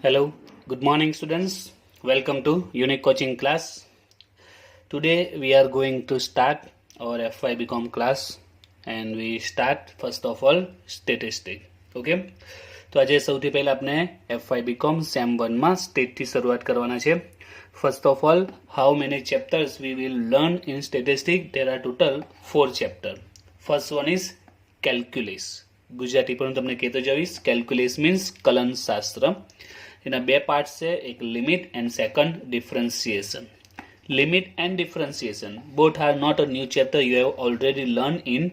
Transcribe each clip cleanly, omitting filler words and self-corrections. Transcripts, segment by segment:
Hello, good morning, students. Welcome to Unique Coaching class. Today we are going to start our FY BCom class, and we start first of all statistic. Okay, તો આજે સૌથી પહેલા આપણે FY BCom same 1 માં state થી શરૂઆત કરવાના છે. First of all, how many chapters we will learn in statistics? There are total 4 chapters. First one is calculus. Gujarati પણ તમને કહેતો જઈશ. Calculus means કલન શાસ્ત્ર. એના બે પાર્ટ છે, એક limit and second differentiation. Limit and differentiation both are not a new chapter, you have already learned in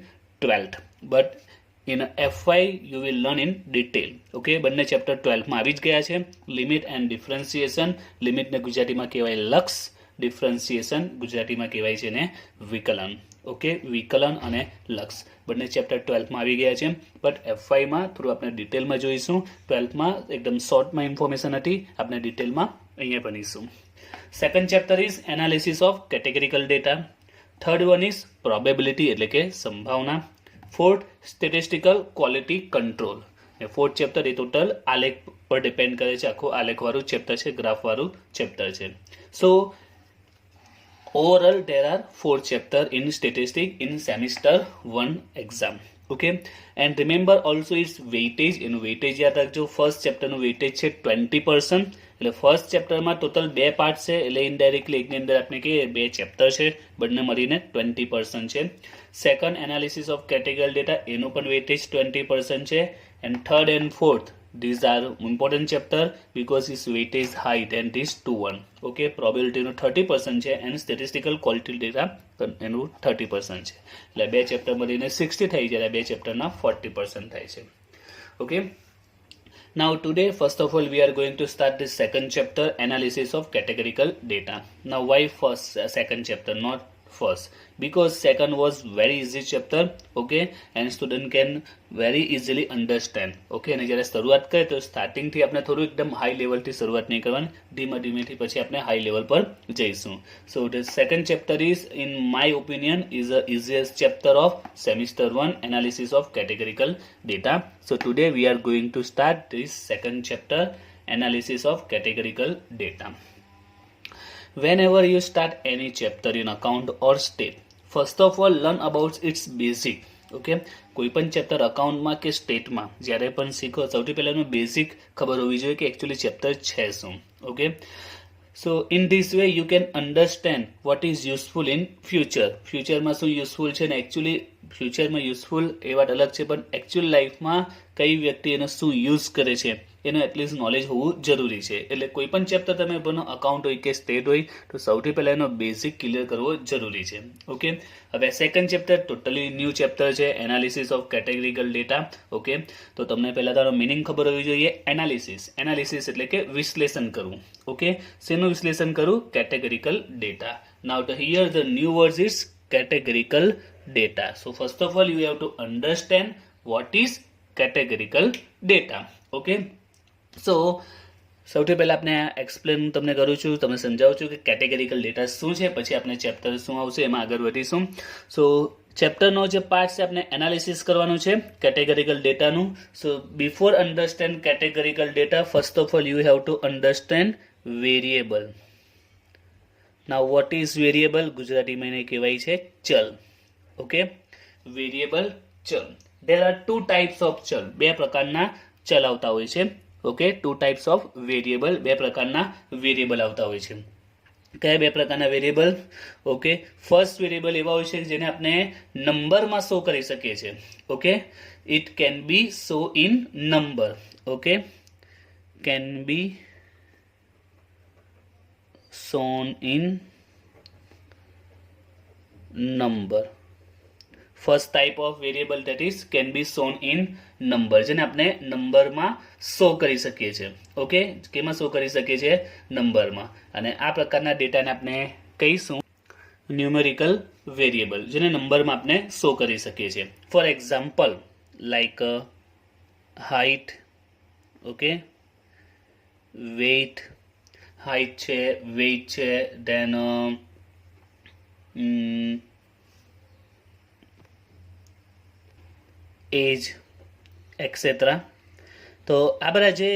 12th, but in FY you will learn in detail. Okay, બંને chapter 12 માં આવી જ ગયા છે. લિમિટ એન્ડ ડિફરન્સિએશન, લિમિટને ગુજરાતીમાં કહેવાય લક્ષ, differentiation ગુજરાતીમાં કહેવાય છે ને વિકલન. ઓકે, વિકલન અને લક્ષ બંને ચેપ્ટર 12 માં આવી ગયા છે, બટ FY માં થોડું આપણે ડિટેલમાં જોઈશું. 12th માં એકદમ શોર્ટમાં ઇન્ફોર્મેશન હતી, આપણે ડિટેલમાં અહીંયા ભણીશું. Second chapter is analysis of categorical data. Third one is probability એટલે કે સંભાવના. Fourth statistical quality control. Fourth chapter એ ટોટલ આલેખ પર ડિપેન્ડ કરે છે, આખું આલેખવાળું ચેપ્ટર છે, ગ્રાફવાળું ચેપ્ટર છે. સો overall there are 4 chapters in statistics in semester 1 exam. Okay, and remember also its weightage. એનું weightage યાદ રાખજો. ફર્સ્ટ ચેપ્ટરનું weightage છે 20%. એટલે ફર્સ્ટ ચેપ્ટરમાં ટોટલ 2 પાર્ટ છે, એટલે ઇનડાયરેક્ટલી એકની અંદર આપણે કહીએ 2 ચેપ્ટર છે, બંને મળીને 20% છે. Second analysis of category data, એનું પણ weightage 20% છે. And third and fourth, these are important chapter because its weightage high than this 2-1. Okay, probability નું 30% છે and statistical quality data એનું 30% છે. એટલે બે ચેપ્ટર મળીને 60 થઈ જાય, બે ચેપ્ટરના 40% થાય છે. Okay, now today first of all we are going to start the second chapter, analysis of categorical data. Now why second chapter, not first? Because second was very easy chapter. Okay, and student can very easily understand. Okay, અને જ્યારે શરૂઆત કરે તો starting થી આપણે થોડું એકદમ high level થી શરૂઆત નહીં કરવાની, ધીમે ધીમેથી પછી આપણે હાઈ લેવલ પર જઈશું. So the second chapter is, in my opinion, is the easiest chapter of semester 1, analysis of categorical data. So today we are going to start this second chapter, analysis of categorical data. Whenever you start any chapter in account or state, first of all learn about its basic. Okay, કોઈ પણ chapter અકાઉન્ટમાં કે સ્ટેટમાં જ્યારે પણ શીખો, સૌથી પહેલા એનું બેઝિક ખબર હોવી જોઈએ કે એકચ્યુઅલી ચેપ્ટર છે શું. Okay, so in this way you can understand what is useful in future. ફ્યુચરમાં શું યુઝફુલ છે ને એકચ્યુઅલી ફ્યુચરમાં યુઝફુલ એ વાત અલગ છે, પણ એકચ્યુઅલ લાઈફમાં કઈ વ્યક્તિ એનો શું યુઝ કરે છે એનું એટલીસ્ટ નોલેજ હોવું જરૂરી છે. એટલે કોઈ પણ ચેપ્ટર તમે ભણો, અકાઉન્ટ હોય કે સ્ટેટ હોય, તો સૌથી પહેલાં એનો બેઝિક ક્લિયર કરવો જરૂરી છે. ઓકે, હવે second chapter totally new chapter છે, analysis of categorical data. Okay, તો તમને પહેલાં તારો મિનિંગ ખબર હોવી જોઈએ. એનાલિસિસ, એનાલિસિસ એટલે કે વિશ્લેષણ કરવું. ઓકે, શેનું વિશ્લેષણ કરવું? Categorical data. Now the here the new word is categorical data. So first of all you have to understand what is categorical data. Okay, so સૌથી પહેલા આપણે એક્સપ્લેન તમને કરું છું, તમને સમજાવું છું કે કેટેગરીકલ ડેટા શું છે, પછી આપણે ચેપ્ટર શું આવશે એમાં આગળ વધીશું. સો ચેપ્ટરનો જે પાર્ટ છે આપણે એનાલિસિસ કરવાનું છે કેટેગરીકલ ડેટાનું. So before understand categorical data, first of all you have to understand variable. Now what is variable? ગુજરાતીમાં એને કહેવાય છે ચલ. ઓકે, વેરિયેબલ, ચલ. ધેર આર 2 ટાઈપ્સ ઓફ ચલ. બે પ્રકારના ચલ આવતા હોય છે. ઓકે, 2 ટાઈપ્સ ઓફ વેરિયેબલ, બે પ્રકારના વેરિયેબલ આવતા હોય છે. કયા બે પ્રકારના વેરિયેબલ? ઓકે, ફર્સ્ટ વેરિયેબલ એવા હોય છે જેને આપણે નંબરમાં શો કરી શકીએ છીએ. Okay, it can be show in number. Okay, can be shown in number. First type of variable that is can be shown in number, જેને આપણે નંબરમાં શો કરી શકીએ છીએ. ઓકે, કેમાં શો કરી શકીએ છીએ? નંબરમાં. અને આ પ્રકારના ડેટાને આપણે કહીશું ન્યુમેરિકલ વેરિયેબલ, જેને નંબરમાં આપણે શો કરી શકીએ છીએ. For example like height. Okay, weight, height છે, વેઇટ છે, દેન એજ એક્સેટ્રા. તો આ બધા જે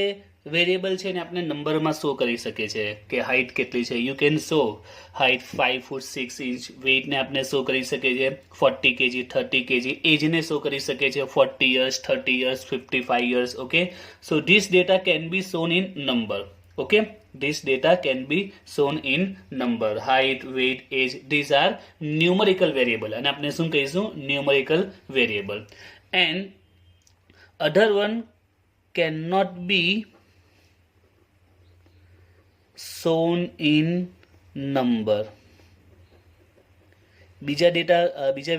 વેરિયેબલ છે ને આપણે નંબરમાં શો કરી શકીએ છીએ કે હાઇટ કેટલી છે. You can show height 5 foot 6 inch. વેઇટને આપણે શો કરી શકીએ છીએ 40 kg 30 kg. એજને શો કરી શકીએ છીએ 40 years 30 years 55 years. Okay, so this data can be shown in number. Okay, this data can be shown in number. Height, weight, age, these are numerical variable અને આપણે શું કહીશું, numerical variable. And other one cannot be shown in number. બીજા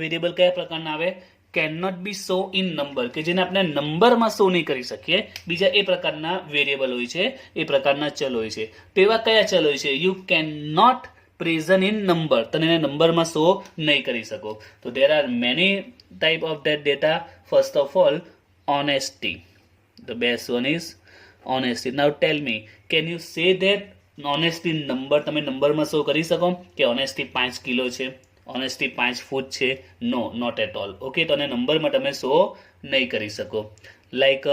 variable કયા પ્રકારના આવે? Can not be show in number, કે જેને આપણે નંબરમાં શો નહીં કરી શકીએ. બીજા એ પ્રકારના વેરિયેબલ હોય છે, એ પ્રકારના ચલ હોય છે. તેવા કયા ચલ હોય છે? You can not present in number, તમે એને નંબરમાં શો નહીં કરી શકો. તો there are many type of that data. First of all, honesty. The best one is honesty. Now tell me, can you say that honesty number તમે નંબરમાં show કરી શકો કે honesty 5 કિલો છે, honesty 5 ફૂટ છે? નો, નોટ એટ ઓલ. ઓકે, તો નંબરમાં તમે શો નહીં કરી શકો. લાઈક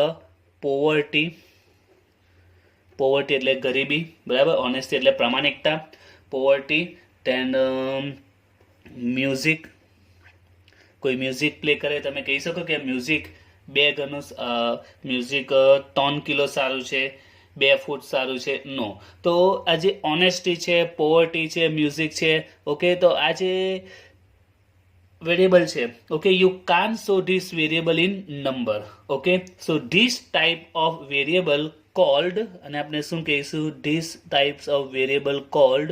પોવર્ટી એટલે ગરીબી, બરાબર. ઓનેસ્ટી એટલે પ્રામાણિકતા, પોવર્ટી. ધેન મ્યુઝિક, કોઈ મ્યુઝિક પ્લે કરે, તમે કહી શકો કે મ્યુઝિક 2 ગણું મ્યુઝિક 3 કિલો સારું છે, 2 ફૂટ સારું છે? નો. તો આ જે ઓનેસ્ટી છે, પોવર્ટી છે, મ્યુઝિક છે, ઓકે, તો આ જે વેરિયેબલ છે, ઓકે, યુ કાન show this variable in number. Okay, so this type of variable cold, અને આપણે શું કહીશું, this types of variable cold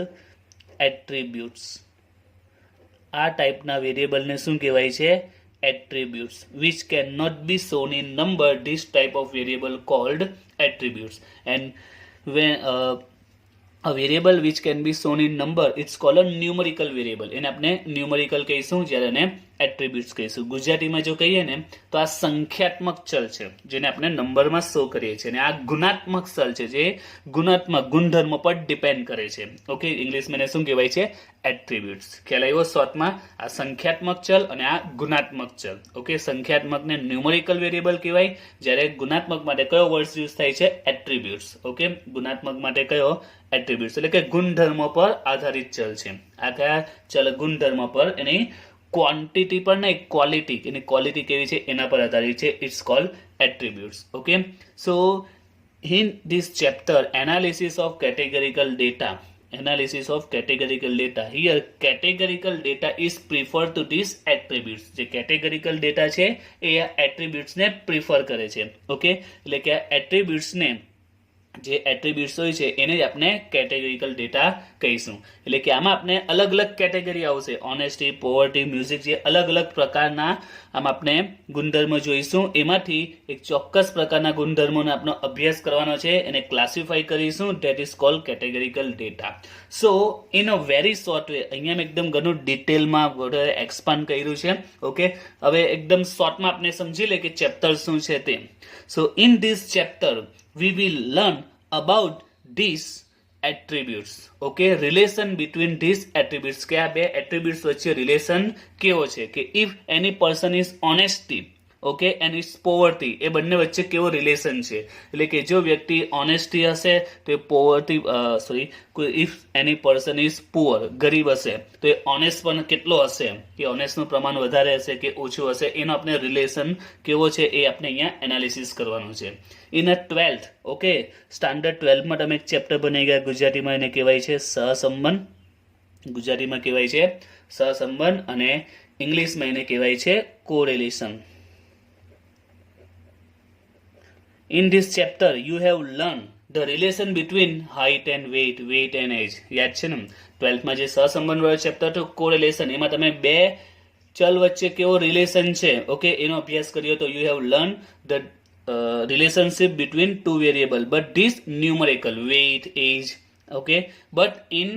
attributes. આ ટાઈપના વેરિયેબલને શું કહેવાય છે? attributes, which cannot be shown in number. This type of variable called attributes. And when a variable which can be shown in number, it's called a numerical variable. એને આપણે ન્યુમરિકલ કહીશું, જ્યારે એને એટ્રીબ્યુટ્સ કહીશું. ગુજરાતીમાં જો કહીએ ને તો આ સંખ્યાત્મક ચલ છે જેને આપણે નંબરમાં શો કરીએ છીએ, અને આ ગુણાત્મક ચલ છે જે ગુણાત્મક ગુણધર્મ પર ડિપેન્ડ કરે છે. ઓકે, ઇંગ્લિશમાં એને શું કહેવાય છે? એટ્રીબ્યુટ્સ. ખ્યાલ આવ્યો શોર્ટમાં? આ સંખ્યાત્મક ચલ અને આ ગુણાત્મક ચલ. ઓકે, સંખ્યાત્મકને ન્યુમરિકલ વેરિયેબલ કહેવાય, જ્યારે ગુણાત્મક માટે કયો વર્ડ યુઝ થાય છે? એટ્રીબ્યુટ્સ. ઓકે, ગુણાત્મક માટે કયો? એટ્રીબ્યુટ્સ, એટલે કે ગુણધર્મો પર આધારિત ચલ છે. આ કયા ચલ? ગુણધર્મ પર, એની ક્વોન્ટિટી પર નહીં, ક્વોલિટી, એની ક્વોલિટી કેવી છે એના પર આધારિત છે. It's called attributes. Okay, so in this chapter, analysis of categorical data, here categorical data is preferred to these attributes. જે categorical data છે એ આ attributes ને prefer કરે છે. ઓકે, એટલે કે આ attributes ને, જે એટ્રીબ્યુટ્સ હોય છે એને જ આપણે કેટેગરીકલ ડેટા કહીશું. એટલે કે આમાં આપણે અલગ અલગ કેટેગરી આવશે. ઓનેસ્ટી, પોવર્ટી, મ્યુઝિક, જે અલગ અલગ પ્રકારના આમાં આપણે ગુણધર્મો જોઈશું. એમાંથી એક ચોક્કસ પ્રકારના ગુણધર્મોનો આપણો અભ્યાસ કરવાનો છે, એને ક્લાસિફાઈ કરીશું. That is called categorical data. So in a very short way, અહીંયા મેં એકદમ ઘણું ડિટેલમાં વધારે એક્સપાન્ડ કર્યું છે. ઓકે, હવે એકદમ શોર્ટમાં આપણે સમજી લે કે ચેપ્ટર શું છે તે. સો in this chapter we will learn about these attributes. Okay, relation between these attributes. કે આ બે attributes વચ્ચે relation કેવો છે, કે if any person is honesty, okay, and its poverty, એ બંને વચ્ચે કેવો રિલેશન છે. એટલે કે જો વ્યક્તિ ઓનેસ્ટી હશે તો એ poverty, if any person is poor, ગરીબ હશે, તો એ ઓનેસ્ટ પણ કેટલો હશે, કે ઓનેસ્ટનું પ્રમાણ વધારે હશે કે ઓછું હશે, એનો આપણે રિલેશન કેવો છે એ આપણે અહીંયા એનાલિસિસ કરવાનું છે. In a 12th, okay, standard 12માં તમે એક ચેપ્ટર બની ગયા, ગુજરાતીમાં એને કહેવાય છે સહસંબંધ. ગુજરાતીમાં કહેવાય છે સહસંબંધ, અને ઇંગ્લિશમાં એને કહેવાય છે correlation. In this chapter, you have learned the relation between height and weight, weight and age. યાદ છે ને? 12th માં જે સહસંબંધ વાળો ચેપ્ટર હતો કોરિલેશન, એમાં તમે બે ચલ વચ્ચે કેવો રિલેશન છે, ઓકે, એનો અભ્યાસ કર્યો. તો you have learn the relationship between two variable, but this numerical, weight, age. Okay, but in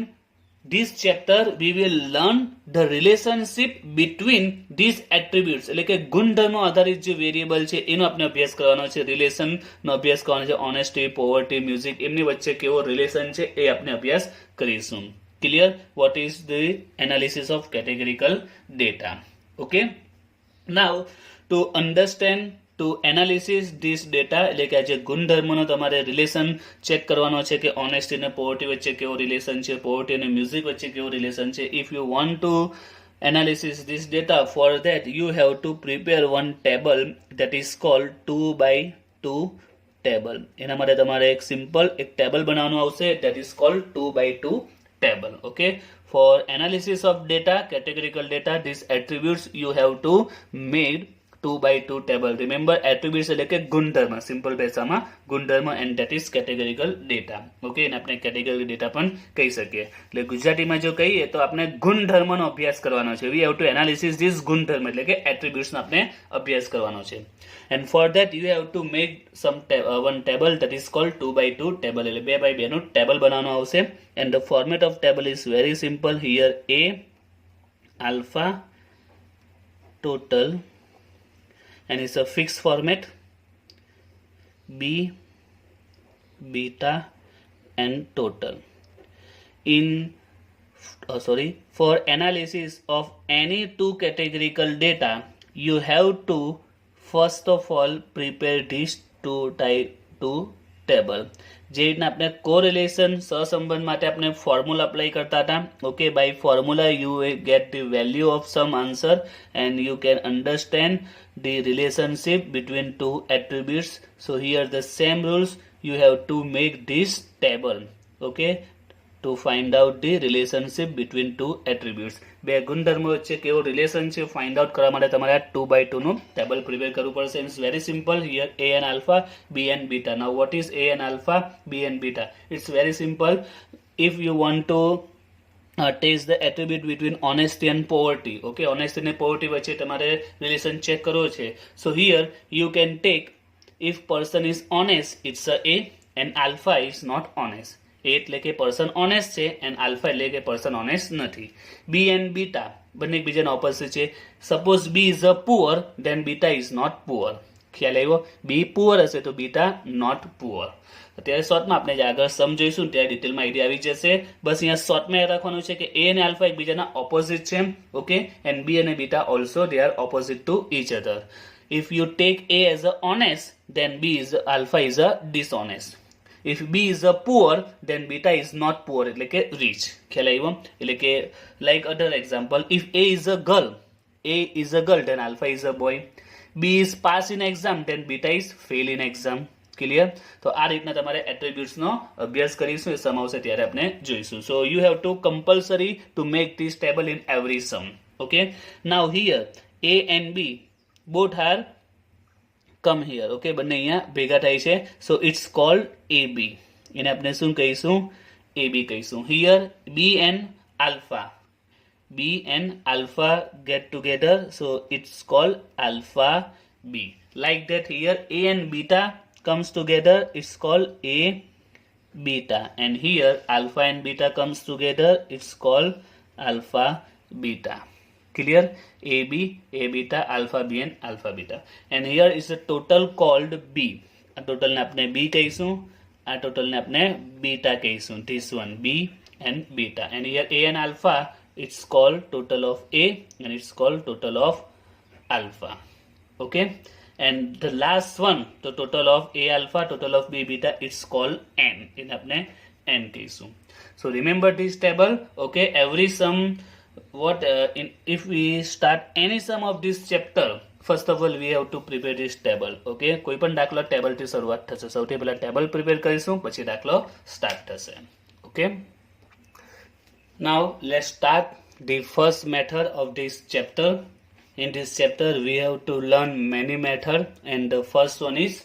this chapter we will learn the relationship between these attributes. એટલે કે ગુણધર્મો આધારિત જે વેરિયેબલ છે એનો આપણે અભ્યાસ કરવાનો છે, રિલેશન નો અભ્યાસ કરવાનો છે. ઓનેસ્ટી, પોવર્ટી, મ્યુઝિક, એમની વચ્ચે કેવો રિલેશન છે એ આપણે અભ્યાસ કરીશું. Clear? What is the analysis of categorical data. Okay, now to understand to analysis this data, એટલે કે આ જે ગુણધર્મનો તમારે રિલેશન ચેક કરવાનો છે કે ઓનેસ્ટી અને પોવર્ટી વચ્ચે કેવો રિલેશન છે, પોવર્ટી અને મ્યુઝિક વચ્ચે કેવો રિલેશન છે. If you want to analysis this data, for that you have to prepare one table that is called 2x2 table. એના માટે તમારે એક સિમ્પલ એક ટેબલ બનાવવાનું આવશે, that is called 2x2 table. Okay, for analysis of data, categorical data, these attributes you have to made 2x2 table. Remember attributes એટલે કે ગુણધર્મ, સિમ્પલ ભાષામાં ગુણધર્મ, and that is categorical data. Okay, અને આપણે categorical data પણ કહી શકીએ. એટલે ગુજરાતીમાં જો કહીએ તો આપણે ગુણધર્મનો અભ્યાસ કરવાનો છે. we have to analysis this ગુણધર્મ એટલે કે attributes નો આપણે અભ્યાસ કરવાનો છે. and for that you have to make some one table that is called 2x2 table, એટલે 2x2 નું ટેબલ બનાવવાનું આવશે. and the format of table is very simple. here A alpha total, and it's a fixed format, B beta and total. For analysis of any two categorical data, you have to first of all prepare this two table. જે રીતના આપણે correlation સહસંબંધ માટે આપણે formula apply કરતા હતા. Okay, by formula you get the value of some answer and you can understand the relationship between two attributes. So here the same rules, you have to make this table, okay, to find out the relationship between two attributes. બે ગુણધર્મો વચ્ચે કેવો relation છે find out કરવા માટે તમારે આ 2x2 નું ટેબલ પ્રિપેર કરવું પડશે. It's very simple. Here A and alpha, B and beta. Now what is A and alpha, B and beta? It's very simple. If you want to test the attribute between honesty and poverty. Okay, honesty અને poverty વચ્ચે તમારે relation check કરવો છે. So here you can take if person is honest, it's a A, and alpha is not honest. A એટલે કે person honest છે and alpha એટલે કે પર્સન ઓનેસ્ટ નથી. બી એન્ડ બીટા બંને એકબીજાના ઓપોઝિટ છે. Suppose B is a poor, then beta is not poor. ખ્યાલ આવ્યો? બી પુઅર હશે તો બીટા નોટ પુઅર. અત્યારે શોર્ટમાં આપણે જે આગળ સમજીશું ત્યારે ડિટેલમાં આઈડિયા આવી જશે. બસ અહીંયા શોર્ટમાં એ રાખવાનું છે કે એ અને આલ્ફા એકબીજાના ઓપોઝિટ છે. ઓકે, એન્ડ બી અને beta also they are opposite to each other. If you take A as a honest, then B is alpha is a dishonest. If B is a poor, then beta is not poor એટલે કે rich. ખ્યાલ આવ્યો? એટલે કે like other example, if A is a girl, then alpha is a boy. B is pass in exam, then beta is fail in exam. Clear? તો આ રીતના તમારે એટ્રીબ્યુટ્સનો અભ્યાસ કરીશું, એ સમ આવશે ત્યારે આપણે જોઈશું. So you have to compulsory to make this table in every sum. Okay, now here A and B both are come here. Okay, બંને અહીંયા ભેગા થાય છે. So it's called AB. એને આપણે શું કહીશું? AB કહીશું. Here B and alpha get together, so it's called alpha B. Like that here A and beta comes together, it's called A beta. And here alpha and beta comes together, it's called alpha beta. Clear? AB, A beta, alpha B and alpha beta. And here is a total called B. આ total ને આપણે B કહીશું, આ total ને આપણે beta કહીશું. This one B and beta. And here A and alpha, it's called total of A and it's called total of alpha. Okay, and the last one, the total of A alpha, total of B beta, it's called N. In apne N case. So remember this table. Okay, every sum, what if we start any sum of this chapter, first of all we have to prepare this table. Okay, કોઈ પણ દાખલો table થી શરૂઆત થશે. સૌથી પહેલા table prepare કરીશું, પછી દાખલો સ્ટાર્ટ થશે. Okay, now let's start the first method of this chapter. In this chapter we have to learn many methods, and the first one is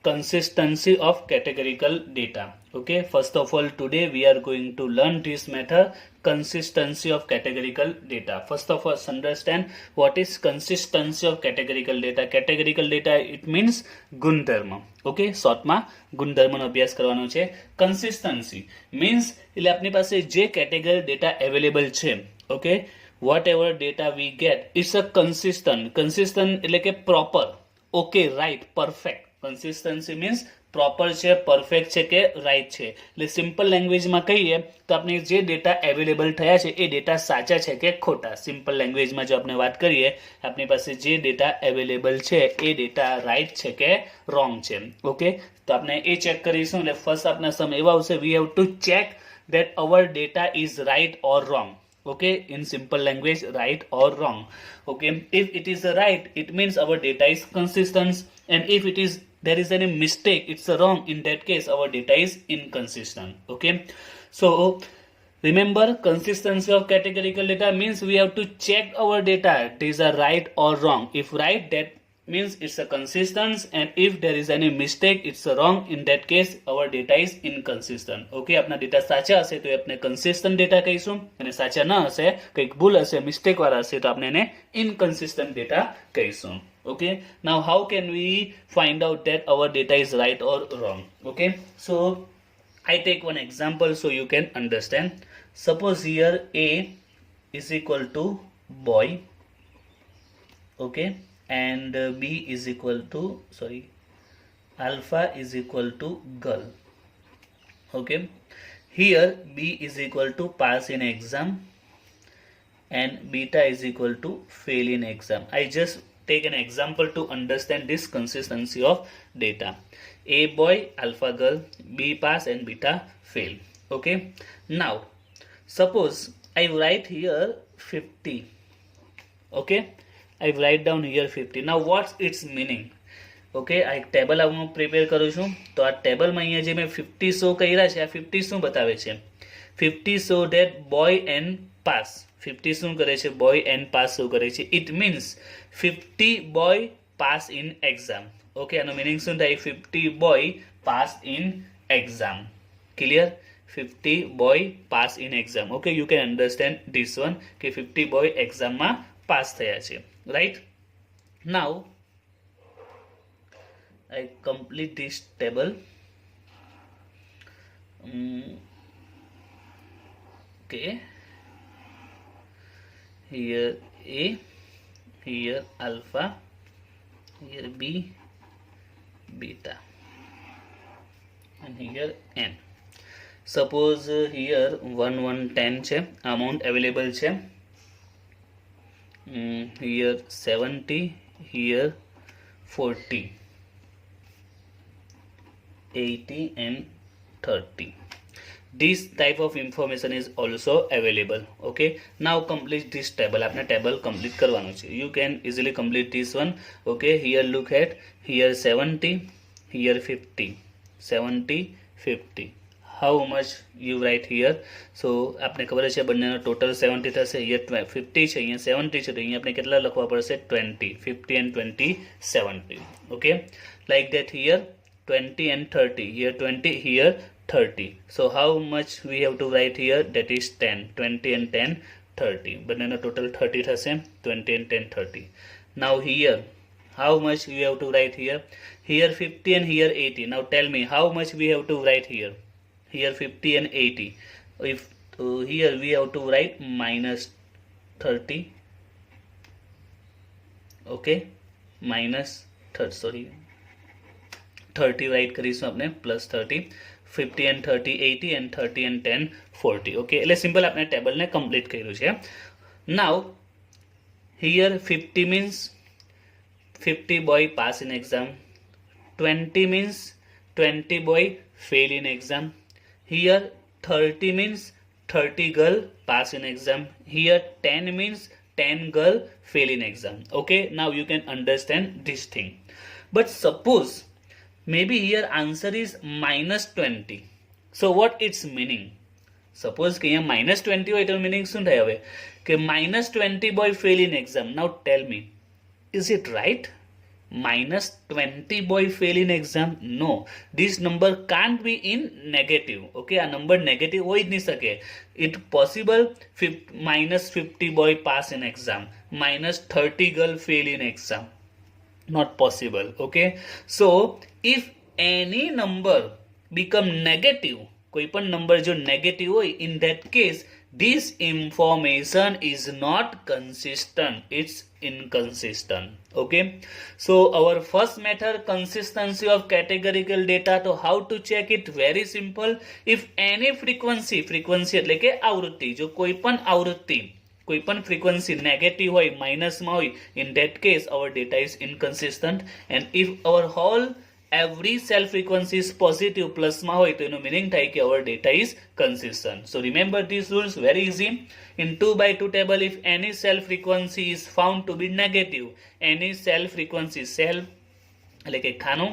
consistency of categorical data. Okay, first of all today we are going to learn this method, consistency of categorical data. First of all understand what is consistency of categorical data. Categorical data it means ગુણધર્મ. Okay, શોર્ટમાં ગુણધર્મનો અભ્યાસ કરવાનો છે. Consistency means એટલે આપણી પાસે જે category data available છે, okay, whatever data we get, it's a consistent એટલે કે proper, okay, right, perfect. Consistency means proper છે, પરફેક્ટ છે કે રાઈટ છે. એટલે સિમ્પલ લેંગ્વેજમાં કહીએ તો આપણે જે ડેટા અવેલેબલ થયા છે એ ડેટા સાચા છે કે ખોટા. સિમ્પલ લેંગ્વેજમાં જો આપણે વાત કરીએ, આપણી પાસે જે ડેટા અવેલેબલ છે એ ડેટા રાઈટ છે કે રોંગ છે. ઓકે, તો આપણે એ ચેક કરીશું. એટલે ફર્સ્ટ આપણા સમ એવા આવશે, we have to check that our data is right or wrong. Okay, in simple language, right or wrong. Okay, if it is right, it means our data is consistent, and if it is there is any mistake, it's a wrong, in that case our data is inconsistent. Okay, so remember, consistency of categorical data means we have to check our data, these are right or wrong. If right, that means it's a consistent, and if there is any mistake, it's a wrong, in that case our data is inconsistent. Okay, આપના data સાચા હશે તો આપણે consistent data કહીશું, અને સાચા ન હશે, કંઈક ભૂલ હશે, મિસ્ટેક વાળા હશે તો આપણે એને ઇનકન્સિસ્ટન્ટ ડેટા કહીશું. Okay, now how can we find out that our data is right or wrong? Okay, so I take one example so you can understand. Suppose here A is equal to boy, okay, and B is equal to, alpha is equal to girl. Okay, here B is equal to pass in exam and beta is equal to fail in exam. I just take an example to understand this consistency of data. A boy, alpha girl, B pass and beta fail. Okay, now suppose I write here 50. Okay, I write down here 50. Now what's its meaning? Okay, આ એક table હું prepare કરું છું. તો આ ટેબલમાં અહીંયા જે મેં 50 શો કર્યા છે, આ 50 શું બતાવે છે? 50 show that boy and pass. 50 શું કરે છે? boy and pass શો કરે છે. It means 50 boy pass in exam. Okay, આનો meaning શું થાય? 50 boy pass in exam. Clear? 50 boy pass in exam. Okay, you can understand this one કે 50 boy exam માં પાસ થયા છે. Right, now I complete this table. Okay, here A, here alpha, here B, beta, and here N. Suppose here 1110 છે, amount available છે. Here 70, here 40, 80 and 30. This type of information is also available. Okay, now complete this table. आपने table complete करवाना चाहिए. You can easily complete this one. Okay, here look at, here 70, here 50, 70, 50. How much you write here? So आपने ખબર છે બંનેનો total 70 થશે. here 50 છે, અહીંયા 70 છે, તો અહીંયા આપણે કેટલા લખવા પડશે? 20. 50 and 20, 70. Okay, like that here 20 and 30, here 20, here 30. So how much we have to write here? That is 10. 20 and 10, 30. બંનેનો ટોટલ 30 થશે. 20 and 10, 30. Now here how much we have to write here? Here 50 and here 80. Now tell me how much we have to write here? Here 50 and 80. If here we have to write minus 30. Okay, minus 30 write કરીશું આપણે, plus 30. 50 and 30, 80 and 30 and 10, 40. Okay, એટલે simple આપણે ટેબલને complete કર્યું છે. Now here 50 means 50 boy pass in exam. 20 means 20 boy fail in exam. Here 30 means 30 girl pass in exam. Here 10 means 10 girl fail in exam. Okay, now you can understand this thing. But suppose maybe here answer is minus 20. So what its meaning? Suppose કે અહીંયા minus 20 હોય તો meaning શું થાય હવે? કે minus 20 boy fail in exam. Now tell me, is it right? minus 20 boy fail in exam? No, this number can't be in negative. Okay, આ number negative હોઈ જ નહીં શકે. It possible minus 50 boy pass in exam, minus 30 girl fail in exam. Not possible. Okay, so if any number become negative, કોઈ પણ number જો negative હોય, in that case this information is not consistent, it's inconsistent. Okay, so our first method, consistency of categorical data. તો how to check it? Very simple. If any frequency એટલે કે આવૃત્તિ, જો કોઈ પણ આવૃત્તિ, કોઈ પણ frequency negative હોય, માઇનસમાં હોય, in that case our data is inconsistent. And if our whole every cell frequency is positive plus માં હોય તો એનો meaning થાય કે our data is consistent. So remember these rules, very easy. In 2x2 table, if any cell frequency is found to be negative, any cell frequency, cell એટલે કે ખાનું,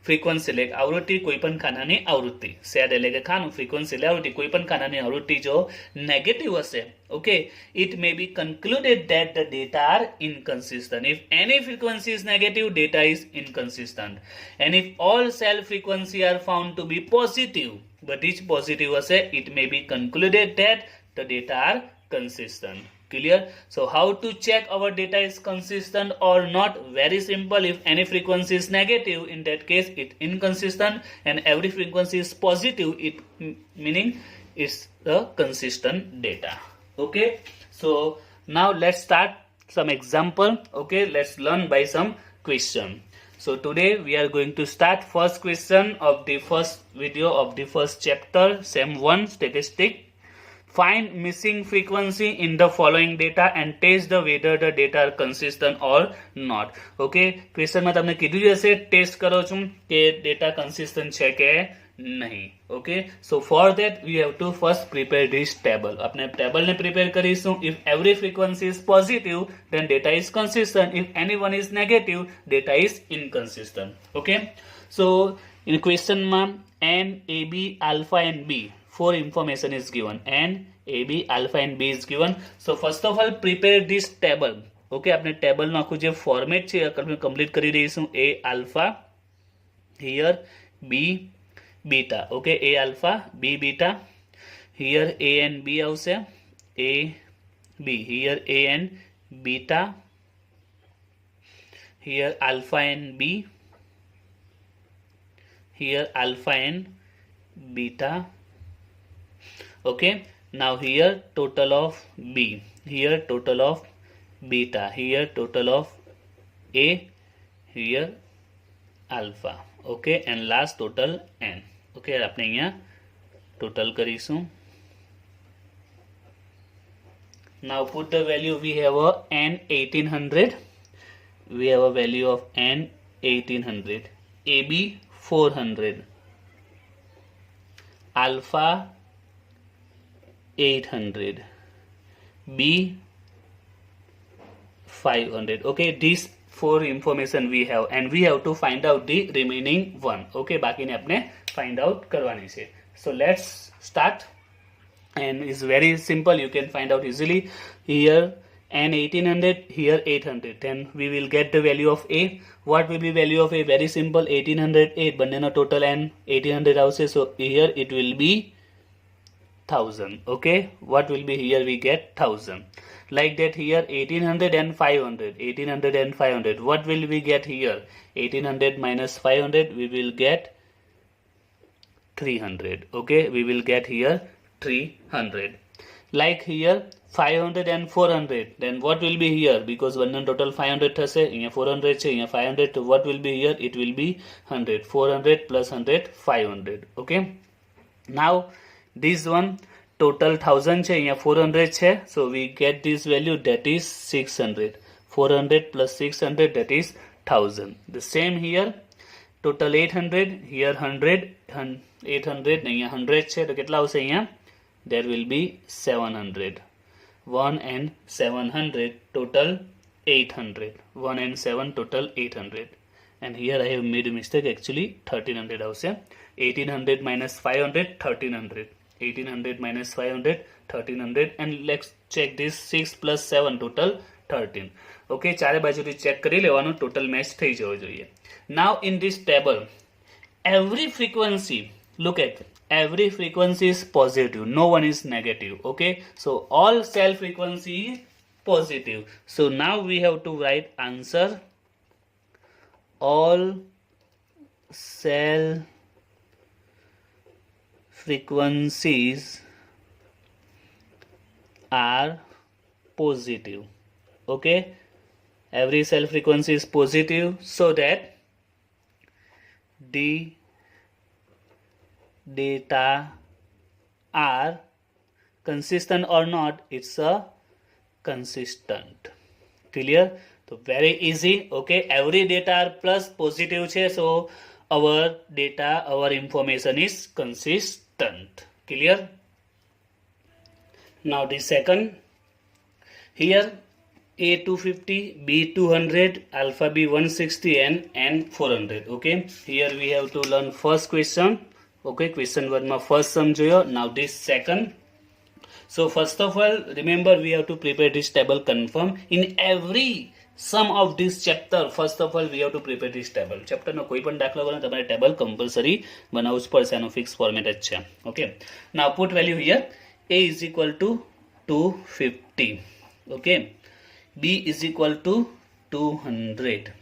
frequency એટલે આવૃત્તિ, કોઈ પણ ખાનાની આવૃત્તિ, સેડ એટલે કે ખાનું, ફ્રીક્વન્સી એટલે આવૃત્તિ, કોઈ પણ ખાનાની આવૃત્તિ જો નેગેટિવ હશે, okay, it may be concluded that the data are inconsistent. If any frequency is negative, data is inconsistent. And if all cell frequency are found to be positive, but each positive હશે, it may be concluded that the data are consistent. Clear? So how to check our data is consistent or not? Very simple. If any frequency is negative, in that case it inconsistent, and every frequency is positive, it meaning it's the consistent data. Okay, so now let's start some example. Okay, let's learn by some question. So today we are going to start first question of the first video of the first chapter, SEM 1 statistic. Find missing frequency in the following data and test the whether the data are consistent or not. Okay, question માં તમને કીધું હશે test કરો છું કે data consistent છે કે નહીં. Okay, so for that we have to first prepare this table. આપણે ટેબલ ને પ્રિપેર કરીશું. If every frequency is positive, then data is consistent. If any one is negative, data is inconsistent. Okay, so in question માં n, a, b, alpha and b, four information is given. N, A, B, alpha and B is given. So first of all prepare this table. Okay, આપણે ટેબલનું આખું જે format છે આપણે complete કરી દઈશું. A alpha, here B beta. Okay, A alpha, B beta, here A and B આવશે, A B, here A and beta, here alpha and B, here alpha and beta. Okay, now here total of B, here total of beta, here total of A, here alpha. Okay, and last total n. Okay, આપણે અહીંયા total કરીશું. Now put the value. We have a n 1800, we have a value of n 1800, AB 400, alpha 800, B 500. Okay, these four information we have, and we have to find out the remaining one. Okay, બાકીને આપણે find out કરવાની છે. So let's start, and it's very simple, you can find out easily. Here n 1800, here 800, then we will get the value of A. What will be value of A? Very simple, 1808 બંનેનો total n 1800 આવશે, so here it will be 1000. Okay, what will be here? We get 1000. Like that, here 1800 and 500, 1800 and 500, what will we get here? 1800 minus 500, we will get 300. Okay, we will get here 300. Like here 500 and 400, then what will be here? Because one total 500 થશે, અહીંયા 400 છે, અહીંયા 500, so what will be here? It will be 100. 400 plus 100, 500. Okay, now this one total 1000 છે, અહીંયા 400 છે, so we get this value, that is 600. 400 plus 600, that is 1000. The same here, total 800, here 100, 800 ને અહીંયા 100 છે, તો કેટલા આવશે અહીંયા? There will be 700. 1 and 700, total 800. 1 and 7, total 800. And here I have made a mistake, actually 1300 આવશે. 1800 minus 500, 1300. 1800 minus 500, 1300. And let's check this, 6 plus 7, total 13. Okay, ચારે બાજુથી ચેક કરી લેવાનું, total match થઈ જવો જોઈએ. Now in this table, every frequency, look at, every frequency is positive, no one is negative. Okay, so all cell frequency is positive. So now we have to write answer, all cell frequencies are positive. Okay, every cell frequency is positive, so that the data are consistent or not, it's a consistent. Clear? So very easy. Okay, every data are plus positive છે, so our data, our information is consistent. Clear? Now the second, here A 250, B 200, alpha B 160 and N 400. Okay, here we have to learn first question. Okay, question 1 માં first સમજ્યો. Now this second. So first of all, remember we have to prepare this table confirm. In every sum of this chapter, first of all we have to prepare this table. Chapter નો કોઈ પણ દાખલો કરો તમારે table compulsory બનાવવું જ પડશે, આનો fixed format જ છે. Okay, now put value here. A is equal to 250. Okay, B is equal to 200.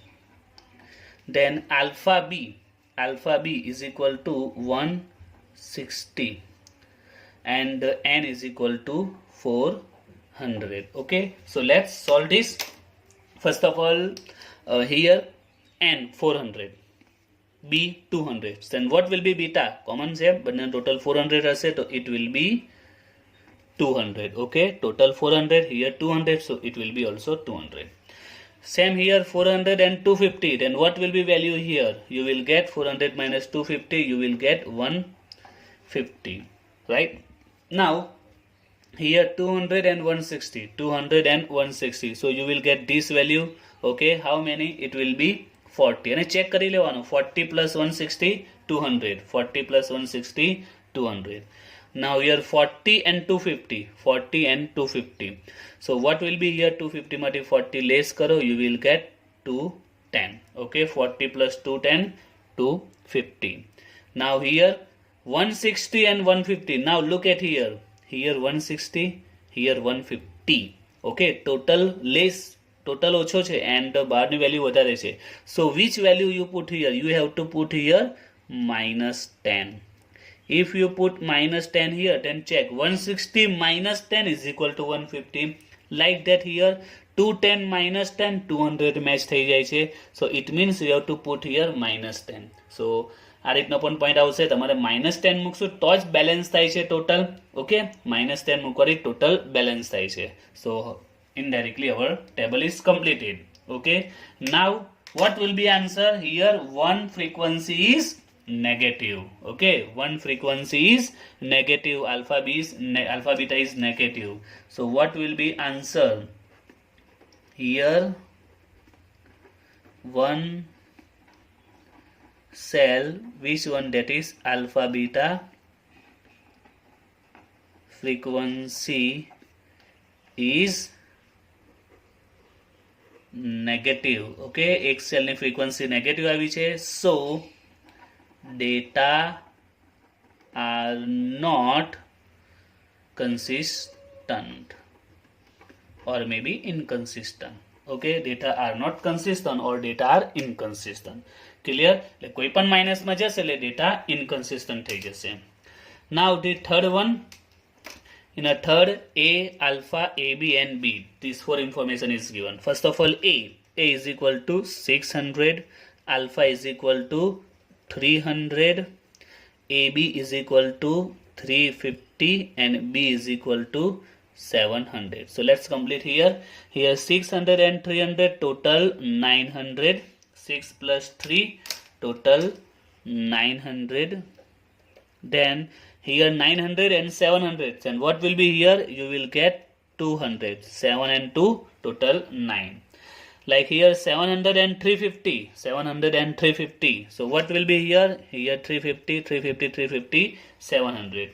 Then alpha B is equal to 160 and N is equal to 400. Okay, so let's solve this. First of all, here N 400, B 200. Then what will be beta? Common છે, બંને total 400 હશે, so it will be 200. Okay, total 400, here 200, so it will be also 200. Same here, 400 and 250. Then what will be value here? You will get 400 minus 250, you will get 150. Right? Now here 200 and 160, 200 and 160. So you will get this value. Okay, how many? It will be 40. And check કરી લેવાનું. 40 plus 160, 200. 40 plus 160, 200. Now here 40 and 250, 40 and 250. So what will be here? 250 માંથી 40 less करो, you will get 210. Okay, 40 plus 210, 250. Now here 160 and 150. Now look at here. Here 160, here 150. Okay, total less, total ઓછો છે and બહારની value વધારે છે. So which value you put here? You have to put here minus 10. If you put minus 10 here, then check 160 minus 10 is equal to 150. Like that here 210 minus 10, 200 match થઈ જાય છે. So it means you have to put here minus 10. So આ રીતનો પણ point આવશે, તમારે minus 10 મૂકશું તો જ બેલેન્સ થાય છે ટોટલ. ઓકે, minus 10 મૂકવાથી ટોટલ બેલેન્સ થાય છે. So indirectly our table is completed. Okay, now what will be answer? Here one frequency is negative. Okay, one frequency is negative, alpha beta is negative. So what will be answer? Here one cell, which one? That is alpha beta frequency is negative. Okay, એક cell ની frequency negative આવી છે, so data are not consistent or maybe inconsistent. Okay, data are not consistent or data are inconsistent. Clear? એટલે કોઈ પણ minus માં જશે એટલે data inconsistent થઈ જશે. Now the third one, in a third, A, alpha, AB and B, these four information is given. First of all, A is equal to 600, alpha is equal to 300, AB is equal to 350 and B is equal to 700. So let's complete here. Here 600 and 300, total 900. 6 plus 3, total 900. Then here 900 and 700. And what will be here? You will get 200. 7 and 2, total 9. Like here 700 and 350. 700 and 350. So what will be here? Here 350, 350, 350, 700.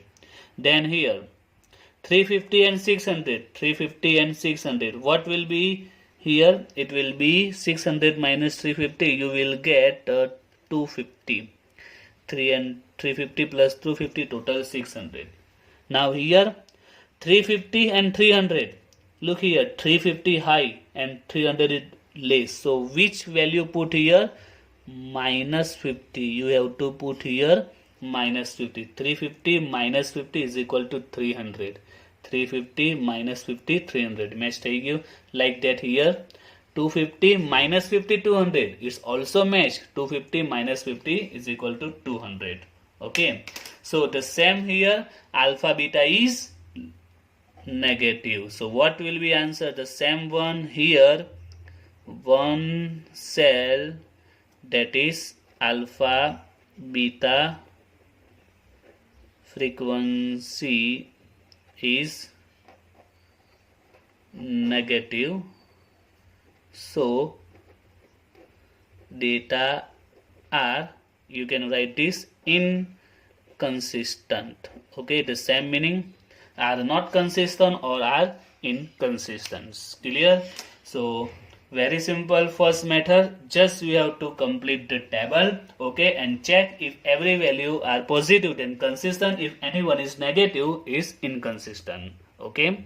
Then here 350 and 600. 350 and 600. What will be here? It will be 600 minus 350. You will get 250. 3 and 350 plus 250, total 600. Now here 350 and 300. Look here, 350 high and 300 less. So which value put here? Minus 50. You have to put here minus 50. 350 minus 50 is equal to 300. 350 minus 50 300 match થઈ ગયું. Like that here 250 minus 50 200 is also match. 250 minus 50 is equal to 200. Okay, so the same here, alpha beta is negative. So what will be answer? The same one here, one cell that is alpha beta frequency is negative, so data are, you can write this, inconsistent. Okay, the same meaning, are not consistent or are inconsistent. Clear? So very simple first method, just we have to complete the table, okay, and check if every value are positive then consistent, if anyone is negative is inconsistent. Okay.